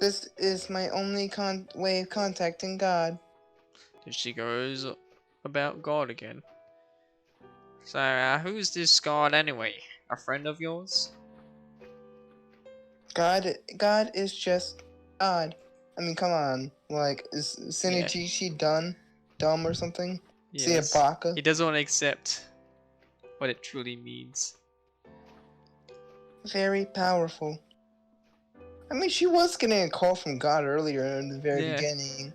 This is my only way of contacting God. Then she goes about God again. So, who's this God anyway? A friend of yours? God is just God. I mean, come on. Like, is Yeah. Sinichi dumb or something? Is he a Yes. baka? He doesn't want to accept what it truly means. Very powerful. I mean, she was getting a call from God earlier in the very Yeah. beginning.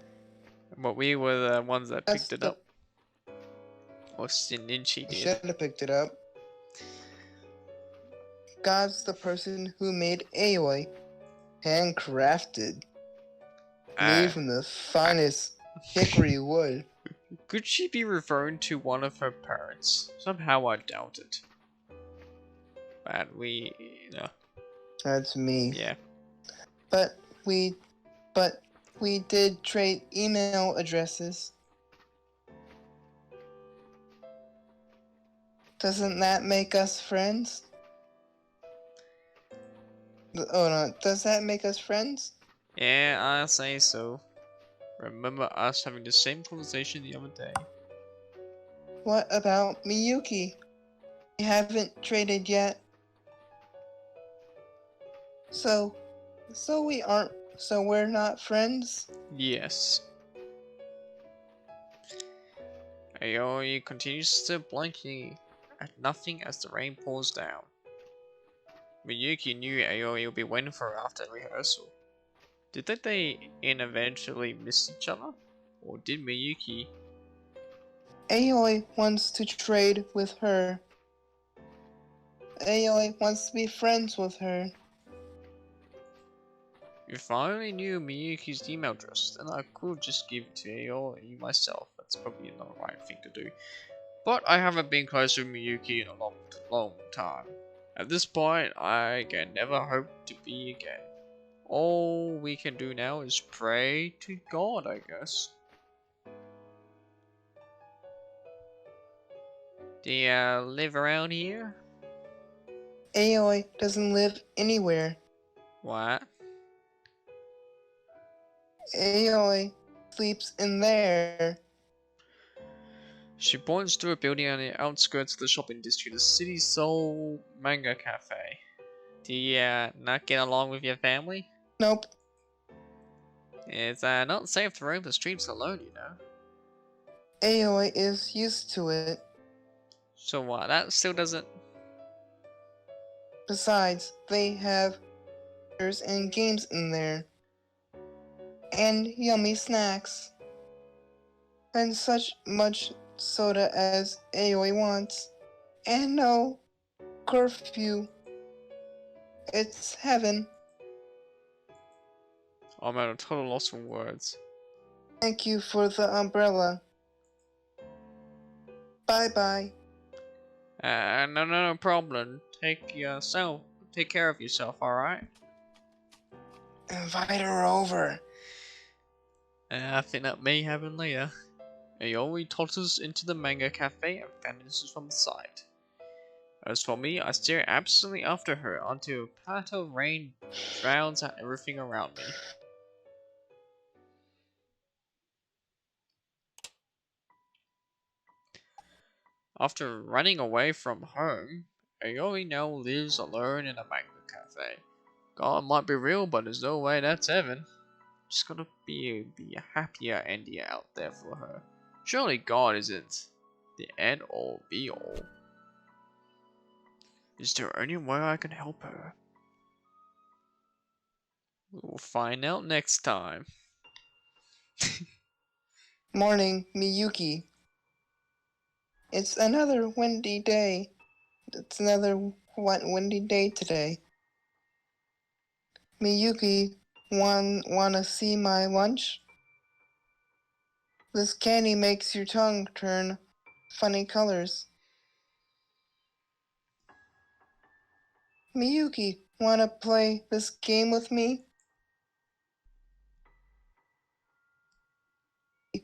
But we were the ones that That's picked it the. up. Or Shinichi You did. should have picked it up. God's the person who made Aoi, handcrafted, made from the finest hickory wood. Could she be referring to one of her parents? Somehow I doubt it. But we, That's me. yeah. But we did trade email addresses. Doesn't that make us friends? Oh no, does that make us friends? Yeah, I say so. Remember us having the same conversation the other day. What about Miyuki? We haven't traded yet. So we're not friends? Yes. Aoi continues to blinking at nothing as the rain pours down. Miyuki knew Aoi would be waiting for her after rehearsal. Did they eventually miss each other? Or did Miyuki? Aoi wants to trade with her. Aoi wants to be friends with her. If I only knew Miyuki's email address, then I could just give it to Aoi myself. That's probably not the right thing to do. But I haven't been close with Miyuki in a long time. At this point, I can never hope to be again. All we can do now is pray to God, I guess. Do you live around here? Aoi doesn't live anywhere. What? Aoi sleeps in there. She points to a building on the outskirts of the shopping district, the City Soul Manga Cafe. Do you not get along with your family? Nope. It's not safe to roam the streets alone, you know. Aoi is used to it. So what? That still doesn't. Besides, they have and games in there. And yummy snacks. And such much soda as Aoi wants. And no curfew. It's heaven. I'm at a total loss for words. Thank you for the umbrella. Bye-bye. No problem. Take care of yourself, alright? Invite her over. I think that may happen later. Aoi totters into the manga cafe and vanishes from the sight. As for me, I stare absently after her until a pat of rain drowns out everything around me. After running away from home, Aoi now lives alone in a manga cafe. God might be real, but there's no way that's heaven. Just gotta be a happier ending out there for her. Surely God isn't the end all be all. Is there any way I can help her? We'll find out next time. Morning, Miyuki. It's another windy day. It's another windy day today. Miyuki, wanna see my lunch? This candy makes your tongue turn funny colors. Miyuki, wanna play this game with me?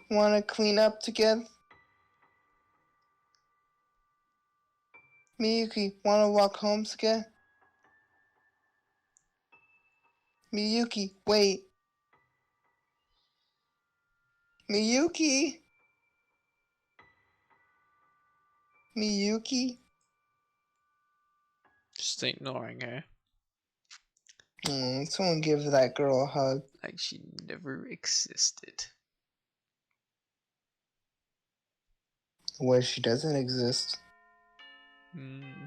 Wanna clean up together? Miyuki, wanna walk home together? Miyuki, wait. Miyuki? Miyuki? Just ignoring her. Someone give that girl a hug. Like she never existed. Where she doesn't exist. Hmm.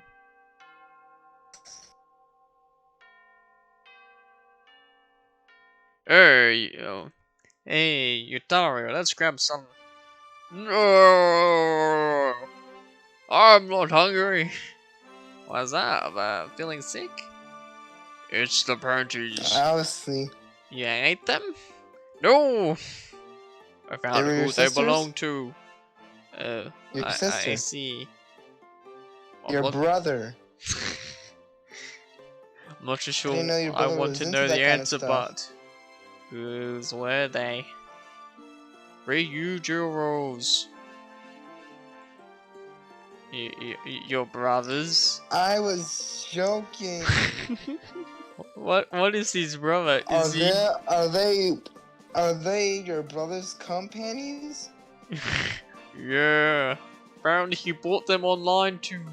Hey, Yutario, let's grab some. No, I'm not hungry. What's that about? Feeling sick? It's the panties. Obviously. You ate them? No! I They found were your who they sisters? belong to. Your I sister. see. Your brother. I'm not too I sure didn't know your I brother want was to into know that the kind of answer, stuff. but whose were they? Ryujiro's. Your brothers? I was joking. What is his brother? Are Is he? Are they your brother's companions? Yeah. Apparently he bought them online too.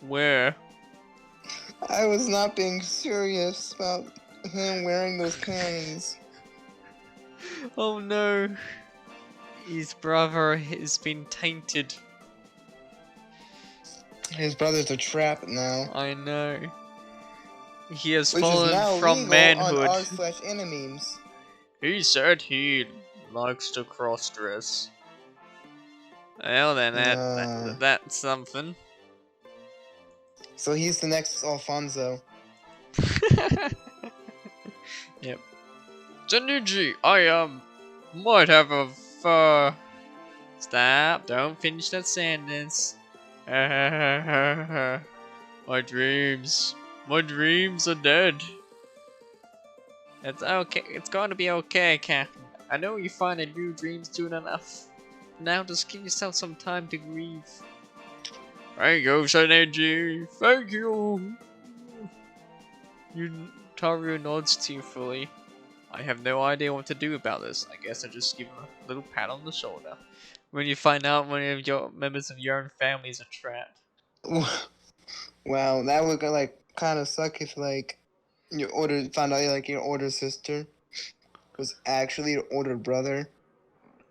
Where? I was not being serious about him wearing those panties. Oh no. His brother has been tainted. His brother's a trap now. I know. He has Which is fallen now from legal manhood. on r/enemies. He said he likes to cross-dress. Well then, that's something. So he's the next Alfonso. Yep. Tanuji, I might have a Stop! Don't finish that sentence. My dreams are dead. It's okay. It's going to be okay, Captain. I know you find a new dream soon enough. Now just give yourself some time to grieve. Thank you, Seneji. Thank you. Taru nods tearfully. I have no idea what to do about this. I guess I just give him a little pat on the shoulder. When you find out one of your members of your own family is a trap. Wow, that would kind of suck if found out like your older sister was actually your older brother.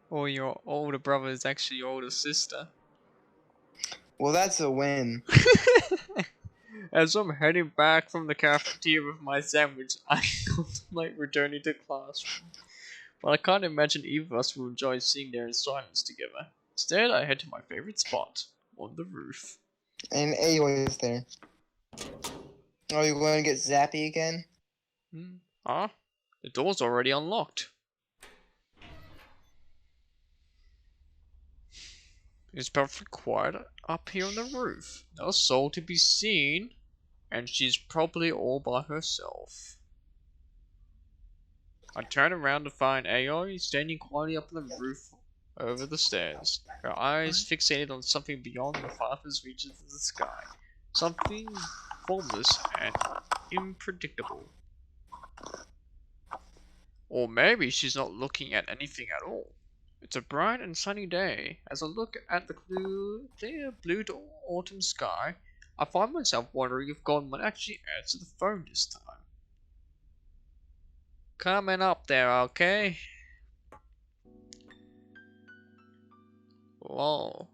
Or your older brother is actually your older sister. Well, that's a win. As I'm heading back from the cafeteria with my sandwich, I contemplate returning to classroom. But I can't imagine either of us will enjoy sitting there in silence together. Instead, I head to my favorite spot, on the roof. And Aoi is there. Are you going to get zappy again? Huh? The door's already unlocked. It's perfectly quiet up here on the roof. No soul to be seen, and she's probably all by herself. I turn around to find Aoi standing quietly up on the roof over the stairs, her eyes fixated on something beyond the farthest reaches of the sky. Something formless and unpredictable. Or maybe she's not looking at anything at all. It's a bright and sunny day. As I look at the clear blue to autumn sky, I find myself wondering if God might actually answer the phone this time. Coming up there, okay? Whoa.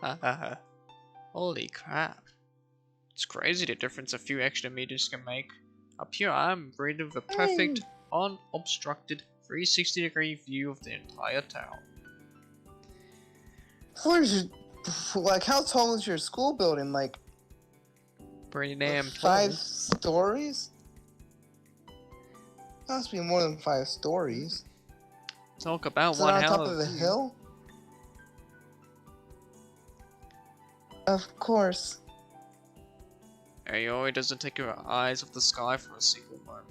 Hahaha. Holy crap. It's crazy the difference a few extra meters can make. Up here I'm breathing the perfect, unobstructed 360-degree view of the entire town. How tall is your school building? Pretty damn tall. 5 stories? Must be more than 5 stories. Talk about Is it one on hell top of the view. hill? Of course. Aoi doesn't take her eyes off the sky for a single moment.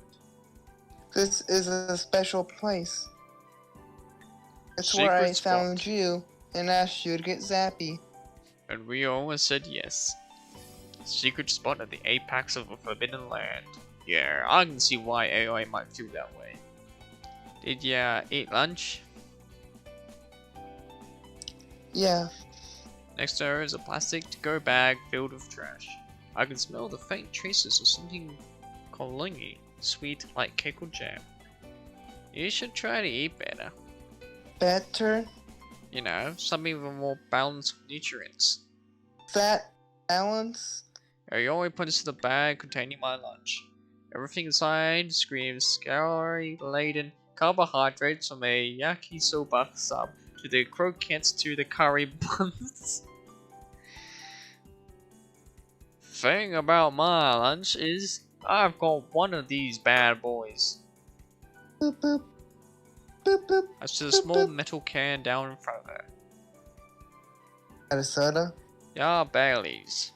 This is a special place. It's where Secret I spot. found you and asked you to get zappy. And we always said yes. Secret spot at the apex of a forbidden land. Yeah, I can see why Aoi might feel that way. Did ya eat lunch? Yeah. Next to her is a plastic to-go bag filled with trash. I can smell the faint traces of something cloyingly sweet like cake or jam. You should try to eat better. Better. You know, something with more balanced nutrients. Fat. Balance. You only put into the bag containing my lunch. Everything inside screams calorie-laden carbohydrates from a yakisoba sub to the croquettes to the curry buns. Thing about my lunch is I've got one of these bad boys. Boop boop. Boop boop. That's just a small metal can down in front of her. Got a soda? Yeah, Bailey's.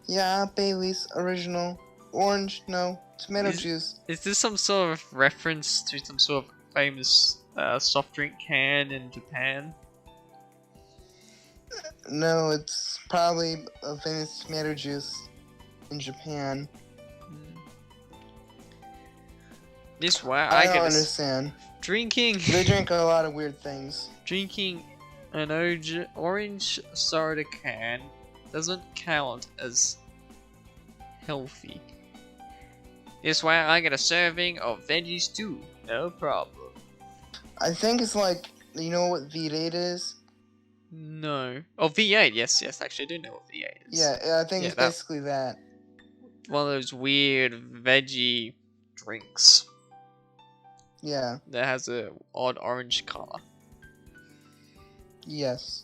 Yeah, Bailey's original. Orange, no. Tomato juice. Is this some sort of reference to some sort of famous soft drink can in Japan? No, it's probably a famous tomato juice in Japan. This way I I don't get understand. drinking They drink a lot of weird things. drinking an orange soda can doesn't count as healthy. This way I get a serving of veggies too, no problem. I think it's like, you know what V8 is? No. Oh, V8, yes, actually I do know what V8 is. Yeah, I think Yeah, it's that- basically that. One of those weird veggie drinks Yeah, that has a odd orange color. yes.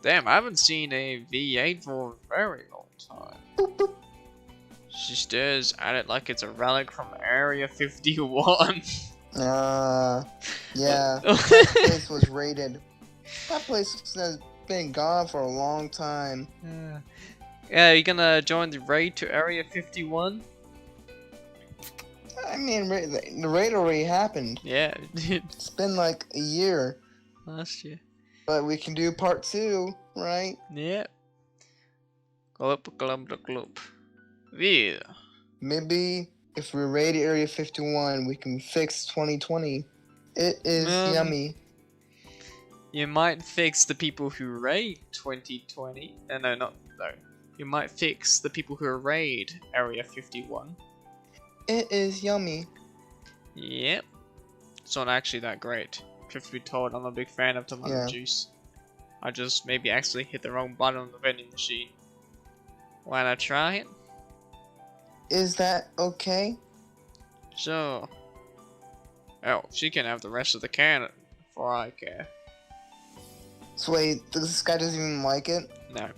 Damn, I haven't seen a V8 for a very long time. Boop, boop. She stares at it like it's a relic from Area 51. Yeah, that place was raided. That place has been gone for a long time. Yeah, you gonna join the raid to Area 51? I mean, the raid already happened. Yeah, it did. It's been like a year, Last year. but we can do part 2, right? Yeah. Glub. Yeah. Maybe if we raid Area 51, we can fix 2020. It is yummy. You might fix the people who raid 2020. No. You might fix the people who raid Area 51. It is yummy. Yep. It's not actually that great. Truth to be told, I'm a big fan of tomato Yeah. juice. I just maybe actually hit the wrong button on the vending machine. Wanna try it? Is that okay? Sure. Oh, she can have the rest of the can before I care. So wait, this guy doesn't even like it? No,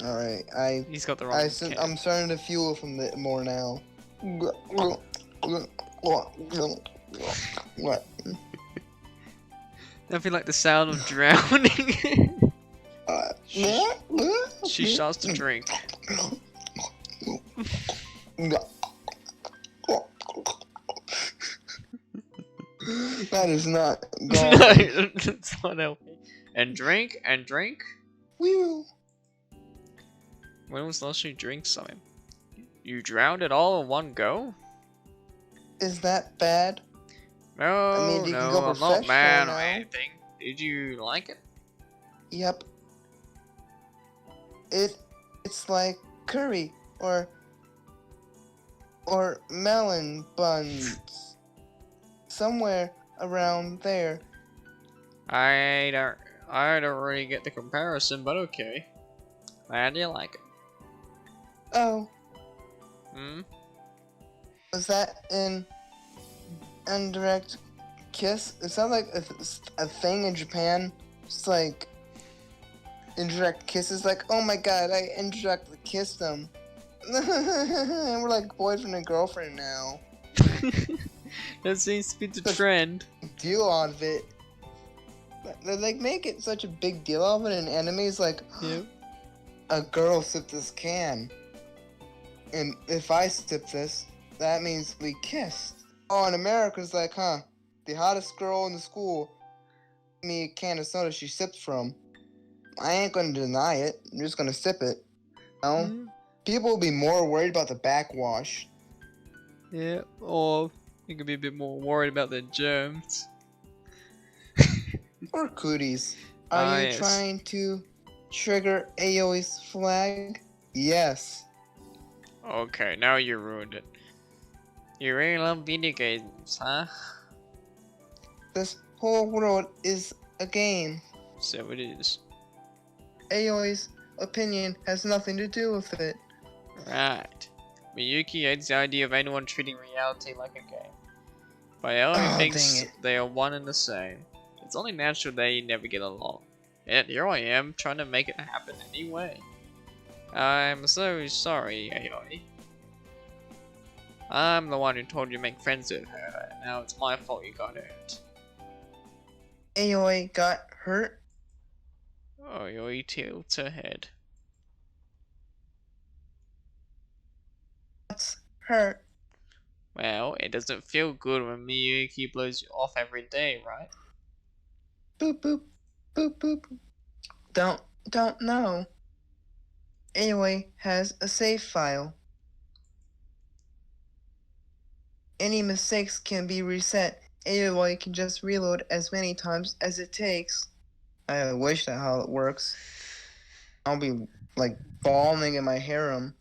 Alright, he's got the wrong can. I'm starting to fuel from it more now. What? I feel like the sound of drowning. She starts to drink. That is not No, gone. it's not healthy. And drink. Whew. When was the last time you drank something? You drowned it all in one go? Is that bad? No, I mean, you can no, go I'm not professional mad or now. anything. Did you like it? Yep. It's like curry or melon buns. Somewhere around there. I don't really get the comparison, but okay. Glad you like it. Oh, Hmm? was that an indirect kiss? It sounds like a thing in Japan. It's like indirect kisses. Like, oh my god, I indirectly kissed him. And we're like boyfriend and girlfriend now. That seems to be the trend. Deal out of it. They like make it such a big deal of it in animes. Like, Yep. a girl sipped this can, and if I sip this, that means we kissed. Oh, in America's like, huh? The hottest girl in the school gave me a can of soda she sipped from. I ain't gonna deny it. I'm just gonna sip it. No, Mm, people will be more worried about the backwash. yeah, or you could be a bit more worried about the germs. or cooties. Are Ah, you yes. trying to trigger Aoi's flag? Yes. Okay, now you ruined it. You really love video games, huh? This whole world is a game. So it is. Aoi's opinion has nothing to do with it. Right. Miyuki hates the idea of anyone treating reality like a game. But Aoi Oh, dang thinks it. they are one and the same. It's only natural they never get along. Yet here I am, trying to make it happen anyway. I'm so sorry, Aoi. I'm the one who told you to make friends with her, and now it's my fault you got hurt. Aoi got hurt? Oh, Aoi tilts her head. What's hurt? Well, it doesn't feel good when Miyuki blows you off every day, right? Boop boop. Boop boop. Don't know. Aoi has a save file. Any mistakes can be reset. Aoi can just reload as many times as it takes. I wish that how it works. I'll be like balming in my harem.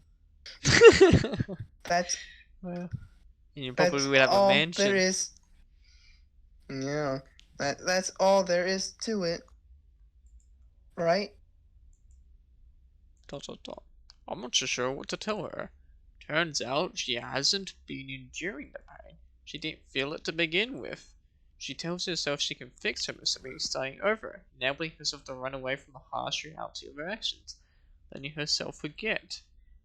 That's Well, you probably that's would have a all there mansion. is. Yeah, that's all there is to it, right? Dot dot dot. I'm not so sure what to tell her. Turns out she hasn't been enduring the pain. She didn't feel it to begin with. She tells herself she can fix her mistake starting over, enabling herself to run away from the harsh reality of her actions, letting herself forget.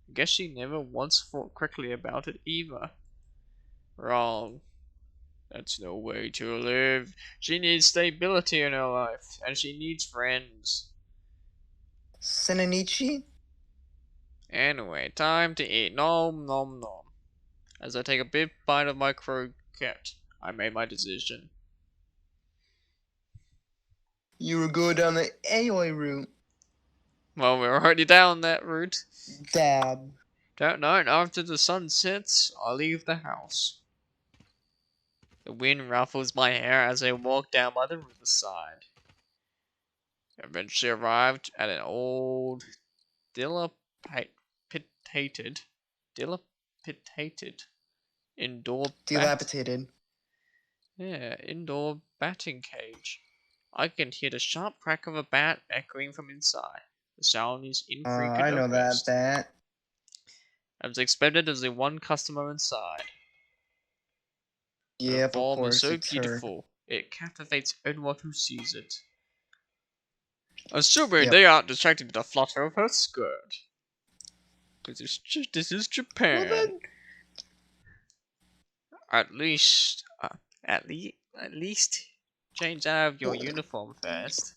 I guess she never once thought quickly about it either. Wrong. That's no way to live. She needs stability in her life, and she needs friends. Senanichi? Anyway, time to eat. Nom nom nom. As I take a big bite of my croquette, I made my decision. You will go down the Aoi route. Well, we're already down that route. Dab. Don't know, after the sun sets, I leave the house. The wind ruffles my hair as I walk down by the riverside. Eventually arrived at an old, dilapidated, dilapidated indoor Dilapidated. indoor batting cage. I can hear the sharp crack of a bat echoing from inside. The sound is I infrequent know at that best. bat. As expected, there's only one customer inside. Her Yep, of form is course, so it's her. beautiful, it captivates anyone who sees it. Assuming Yep. they aren't distracted by the flutter of her skirt. This is Well Japan. then, At least, at least, change out of your well, uniform first.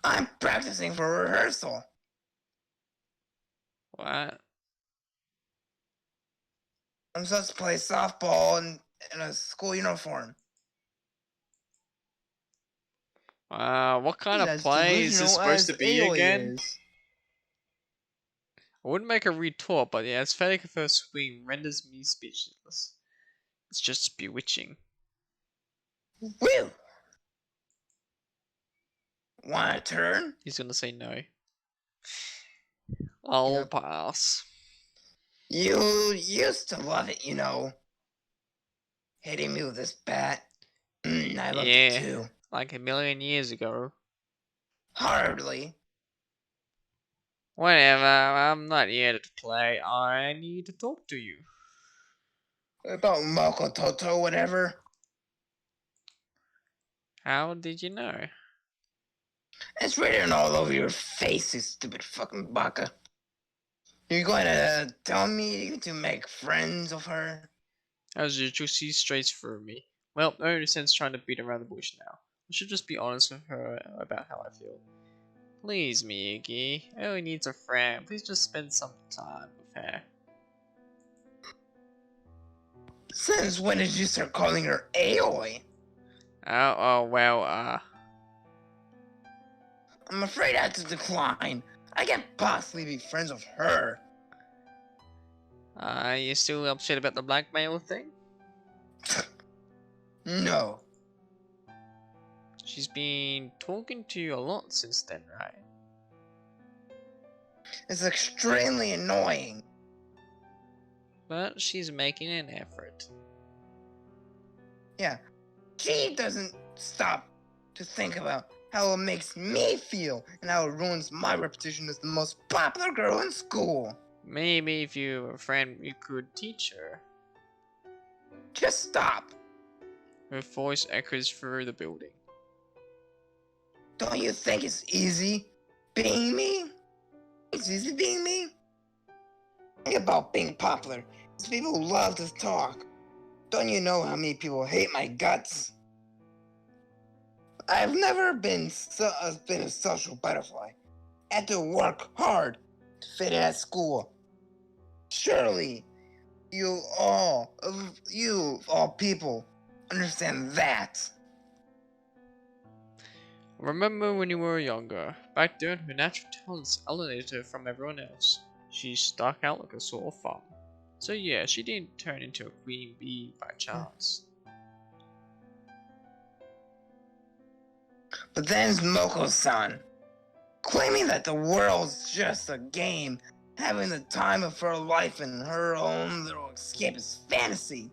I'm practicing for rehearsal. What? I'm supposed to play softball in a school uniform. What kind He's of as play is this delusional supposed as to be again? Aoi is. I wouldn't make a retort, but the aesthetic of her swing renders me speechless. It's just bewitching. Woo! Want a turn? He's gonna say no. I'll Yep. pass. You used to love it, you know. Hitting me with this bat. I loved it Yeah, too. like a million years ago. Hardly. Whatever, I'm not here to play. I need to talk to you. About Moko Toto, whatever. How did you know? It's written all over your face, you stupid fucking baka. You're going to tell me to make friends with her? As usual, she strays through me. Well, no sense trying to beat around the bush now. I should just be honest with her about how I feel. Please, Miyuki. Ellie needs a friend. Please just spend some time with her. Since when did you start calling her Aoi? Well, I'm afraid I have to decline. I can't possibly be friends with her. you still upset about the blackmail thing? No. She's been talking to you a lot since then, right? It's extremely annoying. But she's making an effort. Yeah, she doesn't stop to think about how it makes me feel and how it ruins my reputation as the most popular girl in school. Maybe if you were a friend, you could teach her. Just stop. Her voice echoes through the building. Don't you think it's easy being me? It's easy being me. Think about being popular. These people love to talk. Don't you know how many people hate my guts? I've never been a social butterfly. I had to work hard to fit in at school. Surely, you all people, understand that. Remember when you were younger? Back then, her natural talents alienated her from everyone else. She stuck out like a sore thumb. So yeah, she didn't turn into a queen bee by chance. But then Moko-san, claiming that the world's just a game, having the time of her life in her own little escapist fantasy.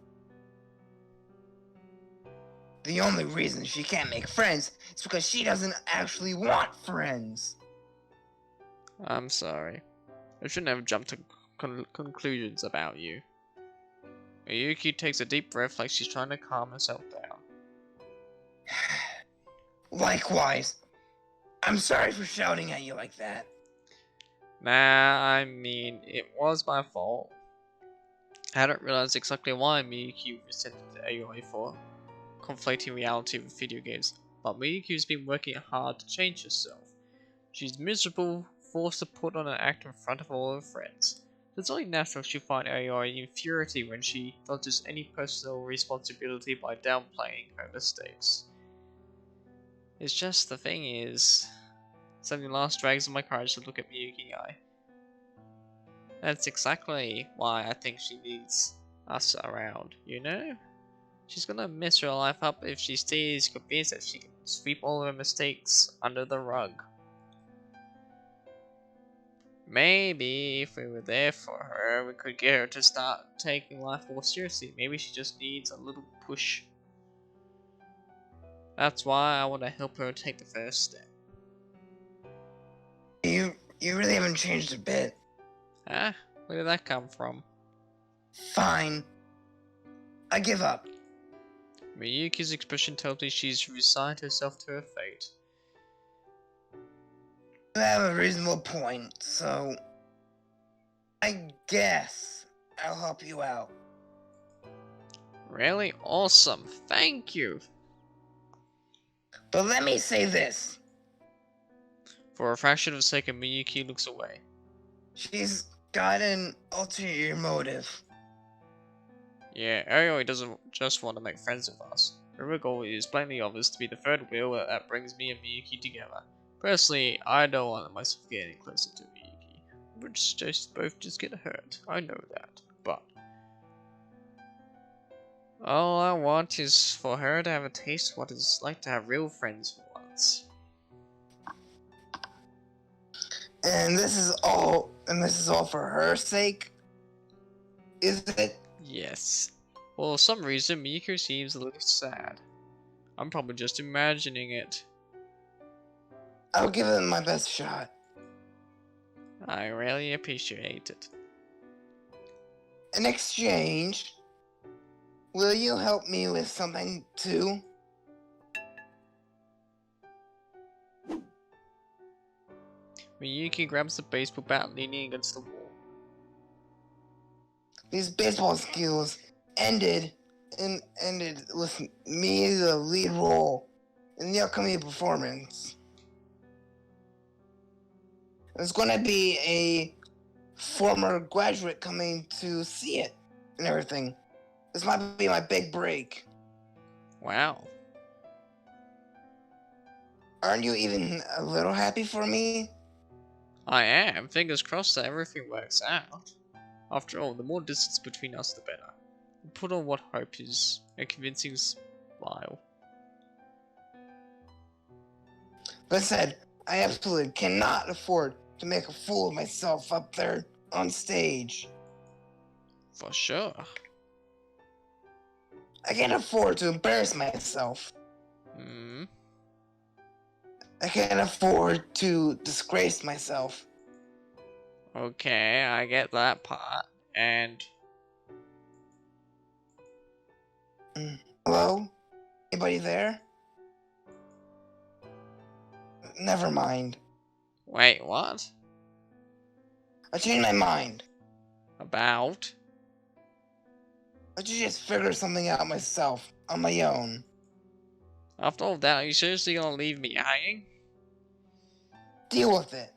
The only reason she can't make friends is because she doesn't actually want friends. I'm sorry. I shouldn't have jumped to conclusions about you. Miyuki takes a deep breath like she's trying to calm herself down. Likewise. I'm sorry for shouting at you like that. Nah, I mean, it was my fault. I hadn't realized exactly why Miyuki resented the AOA for conflating reality with video games, but Miyuki's been working hard to change herself. She's miserable, forced to put on an act in front of all her friends. It's only natural she finds AOA infuriating when she dodges any personal responsibility by downplaying her mistakes. It's just the thing is, something last drags on my courage to look at Miyuki eye. That's exactly why I think she needs us around, you know? She's gonna mess her life up if she stays convinced that she can sweep all her mistakes under the rug. Maybe if we were there for her, we could get her to start taking life more seriously. Maybe she just needs a little push. That's why I want to help her take the first step. You really haven't changed a bit. Huh? Where did that come from? Fine. I give up. Miyuki's expression tells me she's resigned herself to her fate. You have a reasonable point, so I guess I'll help you out. Really awesome, thank you! But let me say this. For a fraction of a second, Miyuki looks away. She's got an ulterior motive. Yeah, Arioi doesn't just want to make friends with us. Her goal is plainly obvious to be the third wheel that brings me and Miyuki together. Personally, I don't want myself getting closer to Miyuki. We'd just both get hurt. I know that, but all I want is for her to have a taste of what it's like to have real friends for once. And this is all for her sake? Is it? Yes. Well, for some reason, Miyuki seems a little sad. I'm probably just imagining it. I'll give it my best shot. I really appreciate it. In exchange, will you help me with something too? Miyuki grabs the baseball bat, leaning against the wall. These baseball skills ended with me the lead role in the upcoming performance. There's gonna be a former graduate coming to see it and everything. This might be my big break. Wow. Aren't you even a little happy for me? I am. Fingers crossed that everything works out. After all, the more distance between us, the better. Put on what hope is a convincing smile. But I said, I absolutely cannot afford to make a fool of myself up there on stage. For sure. I can't afford to embarrass myself. Hmm. I can't afford to disgrace myself. Okay, I get that part. And Hello? Anybody there? Never mind. wait, what? I changed my mind. About? I should just figure something out myself, on my own. After all that, are you seriously gonna leave me hanging? Deal with it.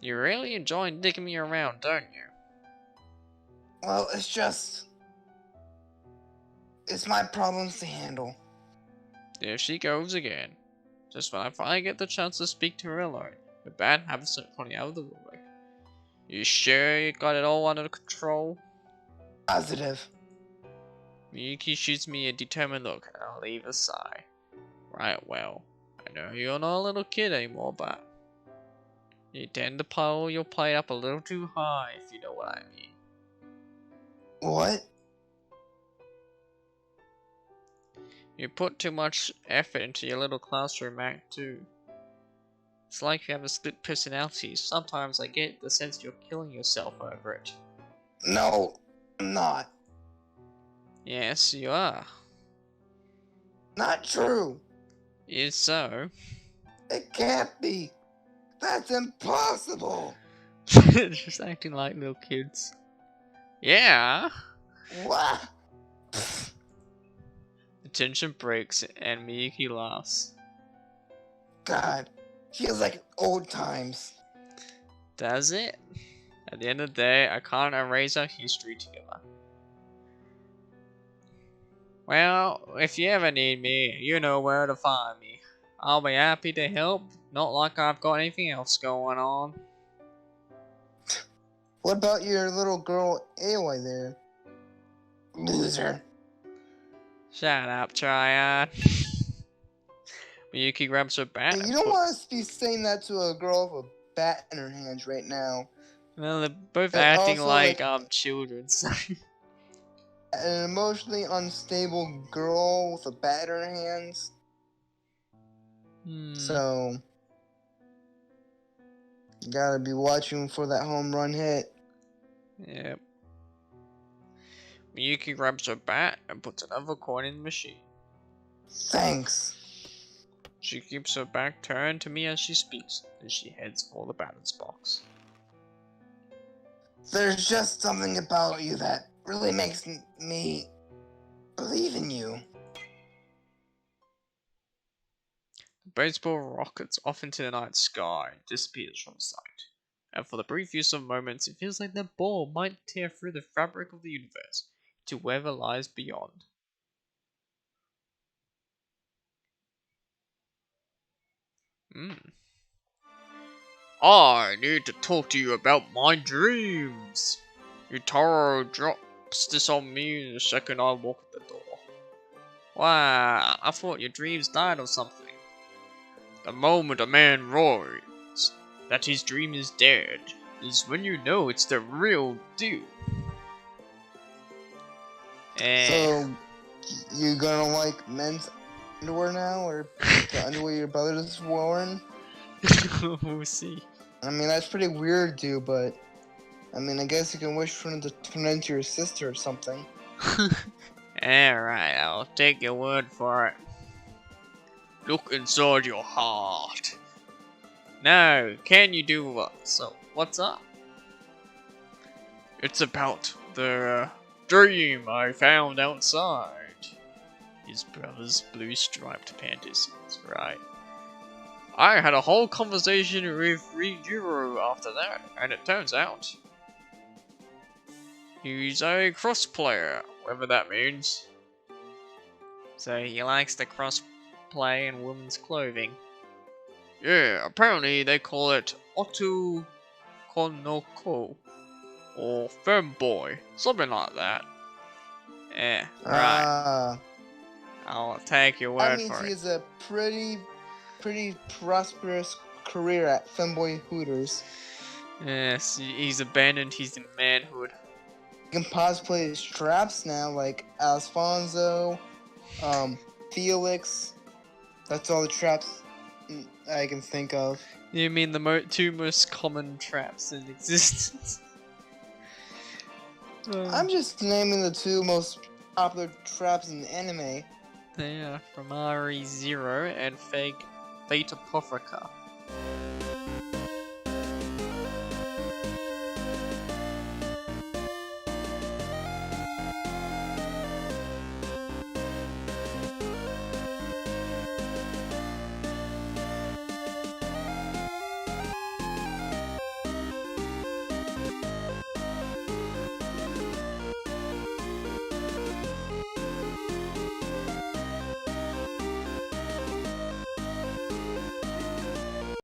You're really enjoying digging me around, don't you? Well, it's my problems to handle. There she goes again. Just when I finally get the chance to speak to her alone, her bad habits are coming out of the woodwork. You sure you got it all under control? Positive. Miyuki shoots me a determined look, and I'll leave a sigh. Right, well, I know you're not a little kid anymore, but you tend to pile your plate up a little too high, if you know what I mean. What? You put too much effort into your little classroom act, too. It's like you have a split personality. Sometimes I get the sense you're killing yourself over it. No, I'm not. Yes, you are. Not true. Is so. It can't be. That's impossible. Just acting like little kids. Yeah. What? The tension breaks and Miyuki laughs. God, feels like old times. Does it? At the end of the day, I can't erase our history together. Well, if you ever need me, you know where to find me. I'll be happy to help. Not like I've got anything else going on. What about your little girl Aloy there? Loser. Shut up, Triad. Miyuki grabs her bat Hey, and you don't want puts... us to be saying that to a girl with a bat in her hands right now. Well, they're both And acting also, like like, children. So. an emotionally unstable girl with a bat in her hands. So, you gotta be watching for that home run hit. Yep. Miyuki grabs her bat and puts another coin in the machine. Thanks. She keeps her back turned to me as she speaks, and she heads for the balance box. There's just something about you that really makes me believe in you. The baseball rockets off into the night sky and disappears from sight. And for the brief use of moments, it feels like that ball might tear through the fabric of the universe to wherever lies beyond. I need to talk to you about my dreams. Utaro drops this on me the second I walk at the door. Wow, I thought your dreams died or something. The moment a man roars that his dream is dead is when you know it's the real deal. So, you gonna like men's underwear now, or the underwear your brother is wearing? We'll see. I mean, that's pretty weird, dude, but I mean, I guess you can wish for him to turn into your sister or something. Alright, I'll take your word for it. Look inside your heart. No, can you do what? So, what's up? It's about the dream I found outside. His brother's blue striped panties, that's right. I had a whole conversation with Rijuro after that, and it turns out he's a cross player, whatever that means. So he likes to cross play in women's clothing. Yeah, apparently they call it Otu Konoko, or femboy, something like that. Yeah, right. I'll take your That word means for he it. is a pretty pretty prosperous career at Femboy Hooters. Yes, he's abandoned his manhood. You can cosplay his traps now, like Alfonso, Felix. That's all the traps I can think of. You mean the two most common traps in existence? I'm just naming the two most popular traps in anime. They are from RE0 and Fate Apotheka.